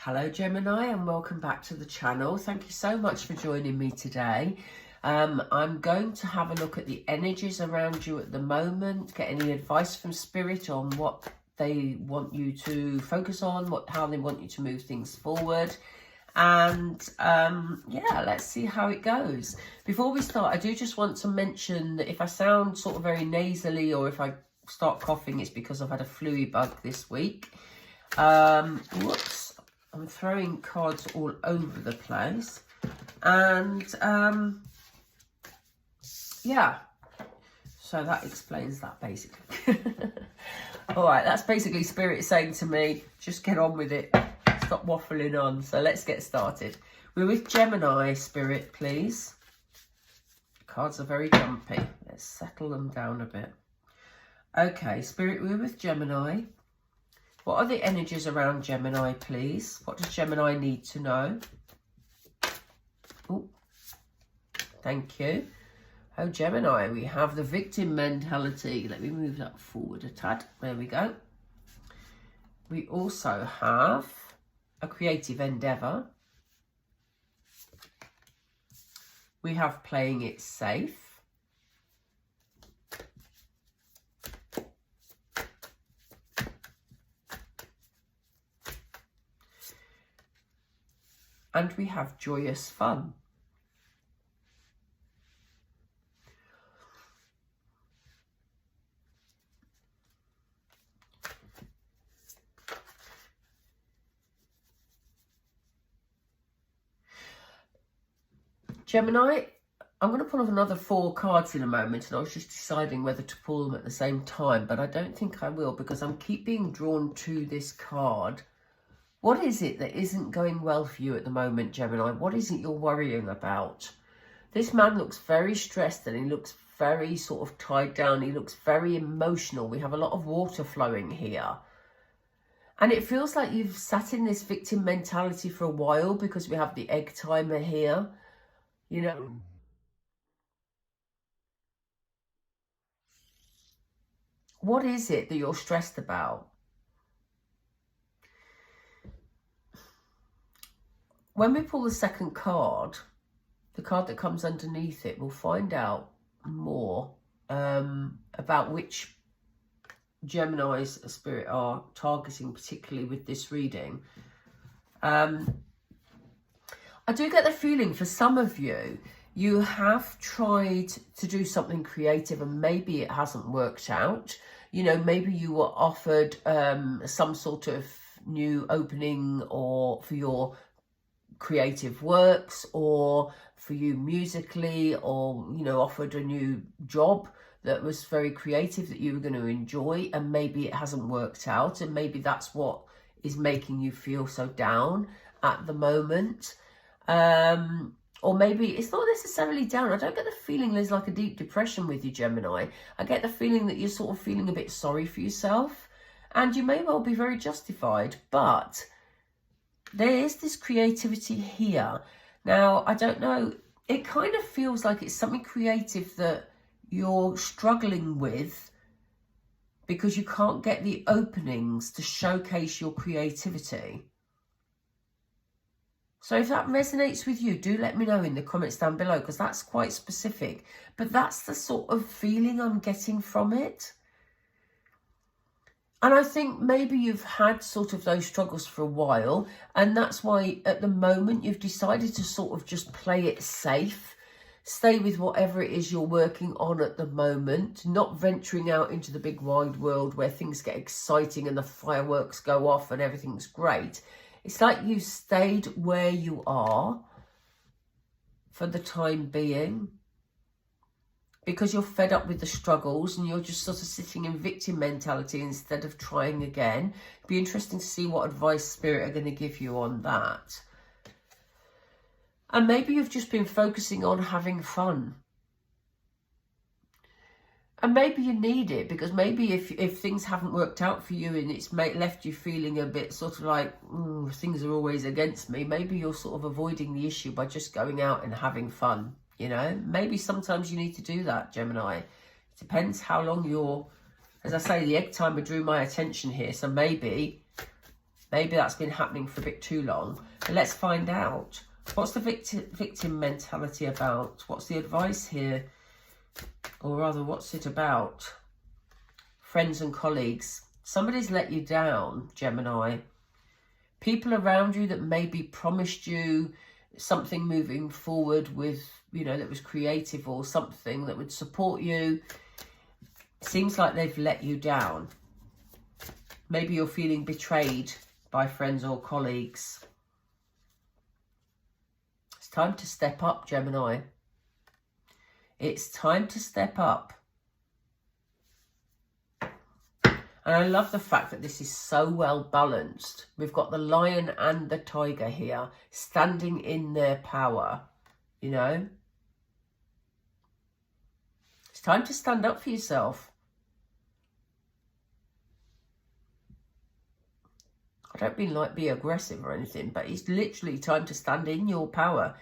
Hello Gemini, and welcome back to the channel. Thank you so much for joining me today. I'm going to have a look at the energies around you at the moment, get any advice from Spirit on what they want you to focus on, how they want you to move things forward. And yeah, let's see how it goes. Before we start, I do just want to mention that if I sound sort of very nasally or if I start coughing, it's because I've had a flu bug this week. Whoops. I'm throwing cards all over the place. And yeah, so that explains that basically. All right, that's basically Spirit saying to me, just get on with it. Stop waffling on. So let's get started. We're with Gemini, Spirit, please. Cards are very jumpy. Let's settle them down a bit. Okay, Spirit, we're with Gemini. What are the energies around Gemini, please? What does Gemini need to know? Oh, thank you. Oh, Gemini, we have the victim mentality. Let me move that forward a tad. There we go. We also have a creative endeavour. We have playing it safe. And we have joyous fun. Gemini, I'm going to pull off another 4 cards in a moment, and I was just deciding whether to pull them at the same time, but I don't think I will because I keep being drawn to this card. What is it that isn't going well for you at the moment, Gemini? What is it you're worrying about? This man looks very stressed and he looks very sort of tied down. He looks very emotional. We have a lot of water flowing here. And it feels like you've sat in this victim mentality for a while because we have the egg timer here. You know, what is it that you're stressed about? When we pull the second card, the card that comes underneath it, we'll find out more about which Gemini's Spirit are targeting, particularly with this reading. I do get the feeling for some of you, you have tried to do something creative and maybe it hasn't worked out. You know, maybe you were offered some sort of new opening or for your creative works or for you musically, or you know, offered a new job that was very creative that you were going to enjoy, and maybe it hasn't worked out, and maybe that's what is making you feel so down at the moment. Or maybe it's not necessarily down. I don't get the feeling there's like a deep depression with you, Gemini. I get the feeling that you're sort of feeling a bit sorry for yourself, and you may well be very justified, but there is this creativity here. Now, I don't know, it kind of feels like it's something creative that you're struggling with because you can't get the openings to showcase your creativity. So if that resonates with you, do let me know in the comments down below, because that's quite specific. But that's the sort of feeling I'm getting from it. And I think maybe you've had sort of those struggles for a while, and that's why at the moment you've decided to sort of just play it safe, stay with whatever it is you're working on at the moment, not venturing out into the big wide world where things get exciting and the fireworks go off and everything's great. It's like you stayed where you are for the time being, because you're fed up with the struggles and you're just sort of sitting in victim mentality instead of trying again. It'd be interesting to see what advice Spirit are going to give you on that. And maybe you've just been focusing on having fun. And maybe you need it, because maybe if things haven't worked out for you and it's left you feeling a bit sort of like, things are always against me, maybe you're sort of avoiding the issue by just going out and having fun. You know, maybe sometimes you need to do that, Gemini. It depends how long you're, as I say, the egg timer drew my attention here. So maybe Maybe that's been happening for a bit too long. But let's find out. What's the victim mentality about? What's the advice here? Or rather, what's it about? Friends and colleagues. Somebody's let you down, Gemini. People around you that maybe promised you something moving forward with, you know, that was creative or something that would support you. Seems like they've let you down. Maybe you're feeling betrayed by friends or colleagues. It's time to step up, Gemini. It's time to step up. And I love the fact that this is so well balanced. We've got the lion and the tiger here, standing in their power, you know. It's time to stand up for yourself. I don't mean like be aggressive or anything, but it's literally time to stand in your power.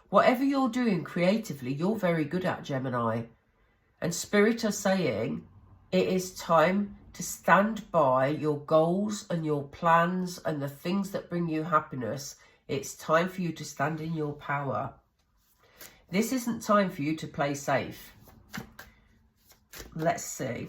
Whatever you're doing creatively, you're very good at, Gemini. And Spirit are saying it is time to stand by your goals and your plans and the things that bring you happiness. It's time for you to stand in your power. This isn't time for you to play safe. Let's see.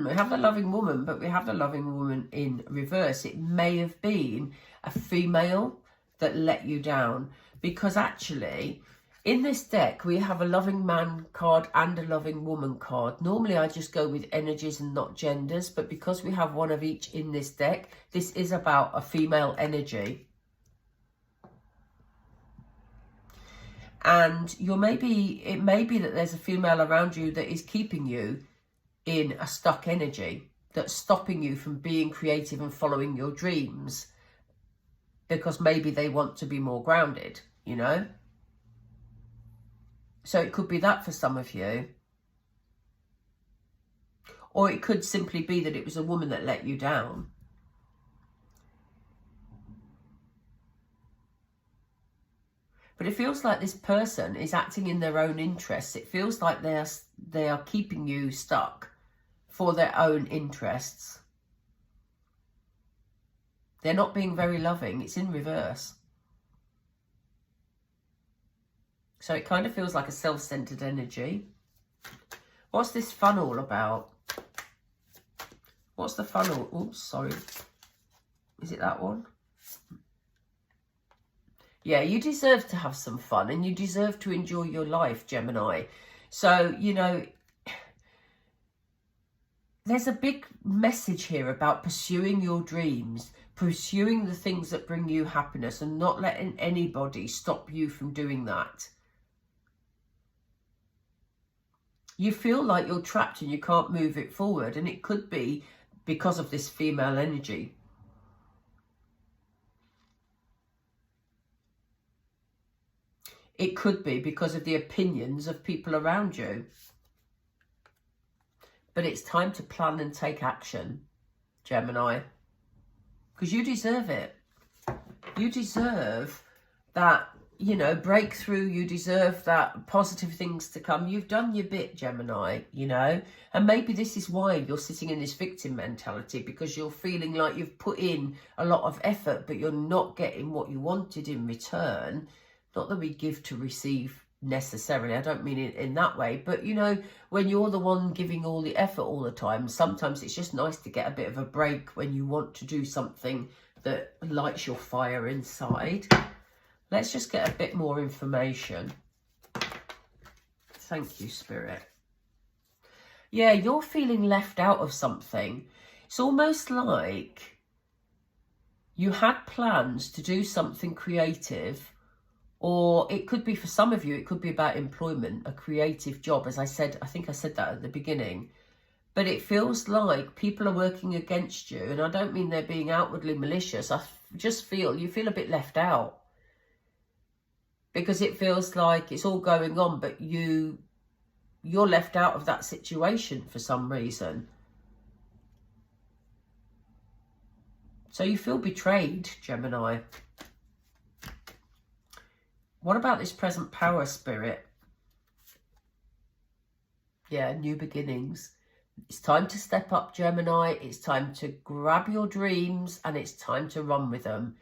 We have the loving woman, but we have the loving woman in reverse. It may have been a female that let you down, because actually in this deck we have a loving man card and a loving woman card. Normally I just go with energies and not genders, but because we have one of each in this deck, this is about a female energy. And it may be that there's a female around you that is keeping you in a stuck energy, that's stopping you from being creative and following your dreams, because maybe they want to be more grounded, you know. So it could be that for some of you. Or it could simply be that it was a woman that let you down. But it feels like this person is acting in their own interests. It feels like they are keeping you stuck for their own interests. They're not being very loving. It's in reverse. So it kind of feels like a self-centered energy. What's this fun all about? What's the fun all... Oops, sorry. Is it that one? Yeah, you deserve to have some fun and you deserve to enjoy your life, Gemini. So, you know, there's a big message here about pursuing your dreams, pursuing the things that bring you happiness and not letting anybody stop you from doing that. You feel like you're trapped and you can't move it forward, and it could be because of this female energy. It could be because of the opinions of people around you. But it's time to plan and take action, Gemini. Because you deserve it. You deserve that, you know, breakthrough. You deserve that positive things to come. You've done your bit, Gemini, you know. And maybe this is why you're sitting in this victim mentality, because you're feeling like you've put in a lot of effort, but you're not getting what you wanted in return. Not that we give to receive necessarily, I don't mean it in that way, but you know, when you're the one giving all the effort all the time, sometimes it's just nice to get a bit of a break when you want to do something that lights your fire inside. Let's just get a bit more information. Thank you, Spirit. Yeah, you're feeling left out of something. It's almost like you had plans to do something creative. Or it could be, for some of you, it could be about employment, a creative job. As I said, I think I said that at the beginning. But it feels like people are working against you. And I don't mean they're being outwardly malicious. I just feel, you feel a bit left out. Because it feels like it's all going on, but you're left out of that situation for some reason. So you feel betrayed, Gemini. What about this present power, Spirit? Yeah, new beginnings. It's time to step up, Gemini. It's time to grab your dreams and it's time to run with them.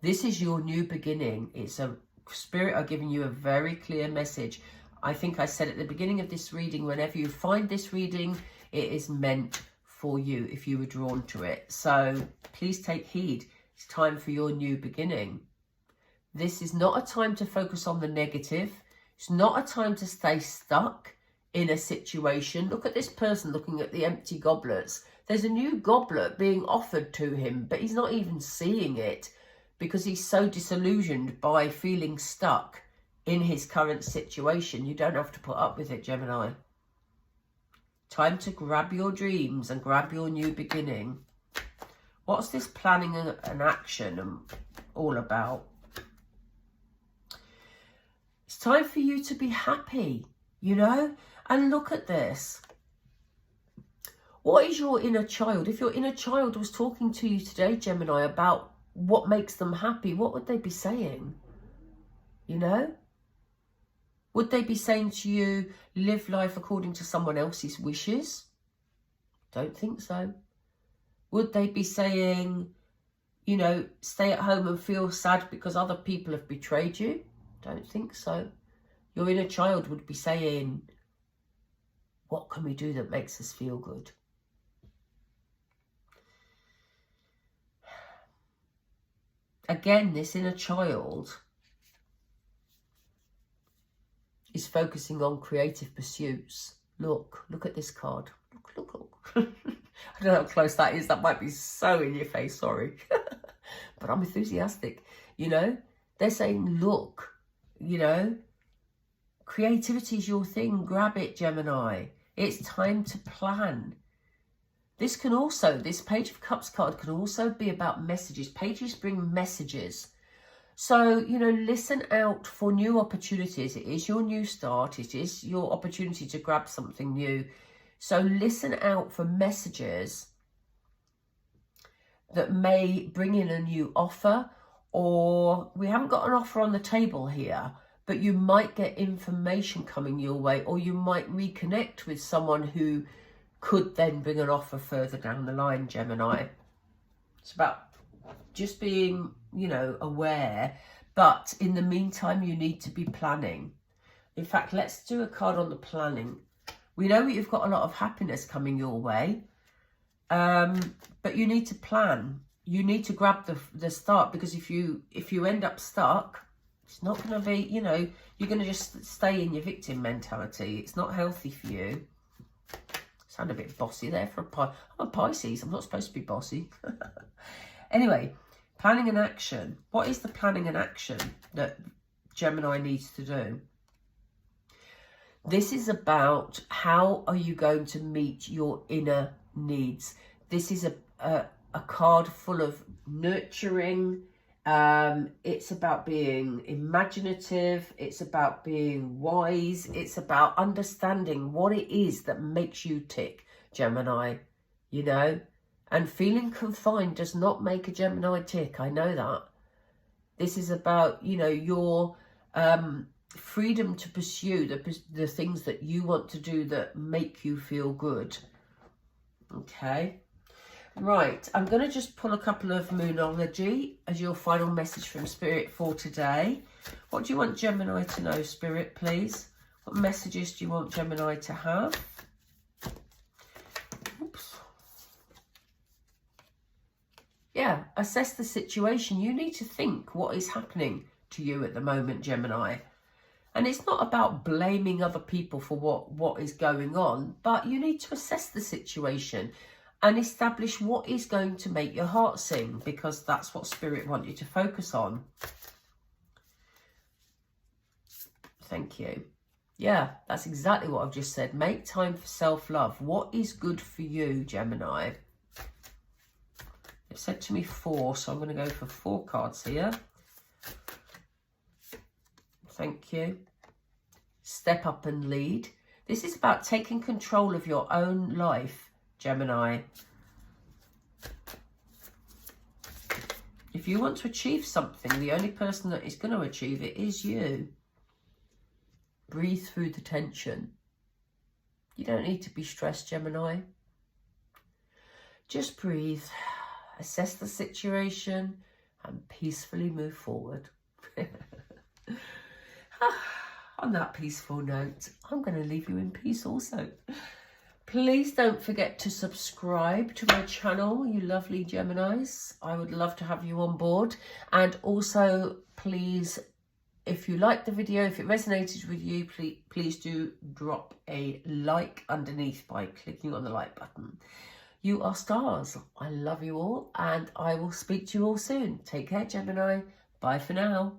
This is your new beginning. It's a Spirit are giving you a very clear message. I think I said at the beginning of this reading, whenever you find this reading, it is meant for you if you were drawn to it. So please take heed. It's time for your new beginning. This is not a time to focus on the negative. It's not a time to stay stuck in a situation. Look at this person looking at the empty goblets. There's a new goblet being offered to him, but he's not even seeing it because he's so disillusioned by feeling stuck in his current situation. You don't have to put up with it, Gemini. Time to grab your dreams and grab your new beginning. What's this planning and action all about? It's time for you to be happy, you know? And look at this. What is your inner child? If your inner child was talking to you today, Gemini, about what makes them happy, what would they be saying? You know? Would they be saying to you, live life according to someone else's wishes? Don't think so. Would they be saying, you know, stay at home and feel sad because other people have betrayed you? Don't think so. Your inner child would be saying, what can we do that makes us feel good? Again, this inner child is focusing on creative pursuits. Look at this card. Look. I don't know how close that is. That might be so in your face, sorry. But I'm enthusiastic, you know. They're saying, look, you know, creativity is your thing. Grab it, Gemini. It's time to plan. This Page of Cups card can also be about messages. Pages bring messages. So, you know, listen out for new opportunities. It is your new start. It is your opportunity to grab something new. So listen out for messages that may bring in a new offer, or we haven't got an offer on the table here, but you might get information coming your way, or you might reconnect with someone who could then bring an offer further down the line, Gemini. It's about just being, you know, aware, but in the meantime, you need to be planning. In fact, let's do a card on the planning. We know you've got a lot of happiness coming your way, but you need to plan. You need to grab the start, because if you end up stuck, it's not going to be, you know, you're going to just stay in your victim mentality. It's not healthy for you. Sound a bit bossy there for a Pisces. I'm a Pisces. I'm not supposed to be bossy. Anyway, planning and action. What is the planning and action that Gemini needs to do? This is about how are you going to meet your inner needs. This is a card full of nurturing. It's about being imaginative. It's about being wise. It's about understanding what it is that makes you tick, Gemini, you know. And feeling confined does not make a Gemini tick. I know that. This is about, you know, your freedom to pursue the things that you want to do that make you feel good. Okay. Right, I'm going to just pull a couple of Moonology as your final message from Spirit for today. What do you want Gemini to know, Spirit, please? What messages do you want Gemini to have? Oops. Yeah, assess the situation. You need to think what is happening to you at the moment, Gemini. And it's not about blaming other people for what is going on, but you need to assess the situation and establish what is going to make your heart sing, because that's what Spirit want you to focus on. Thank you. Yeah, that's exactly what I've just said. Make time for self-love. What is good for you, Gemini? It said to me 4, so I'm going to go for 4 cards here. Thank you. Step up and lead. This is about taking control of your own life, Gemini. If you want to achieve something, the only person that is going to achieve it is you. Breathe through the tension. You don't need to be stressed, Gemini. Just breathe, assess the situation, and peacefully move forward. On that peaceful note, I'm going to leave you in peace also. Please don't forget to subscribe to my channel, you lovely Geminis. I would love to have you on board. And also, please, if you liked the video, if it resonated with you, please do drop a like underneath by clicking on the like button. You are stars. I love you all, and I will speak to you all soon. Take care, Gemini. Bye for now.